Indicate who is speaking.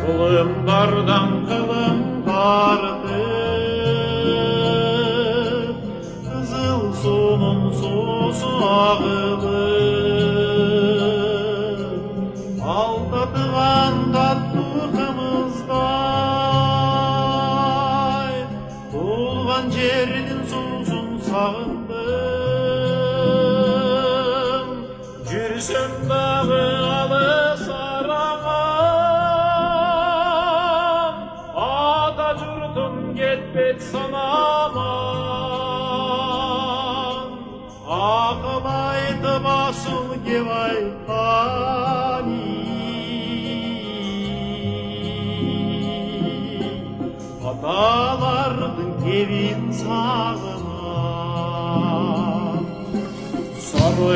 Speaker 1: Kılımlardan kılım tartıp, kızıl sunun susu ağılır. Aldatılan tatlı kımızday, tuğulgan жерinin susun sağındım. Жүрсем дағы алыс араман, ата жұртым кетпек санаман. Ақыл айтып асыл кеп айтқаны, аталардың кебін сағынам. Сары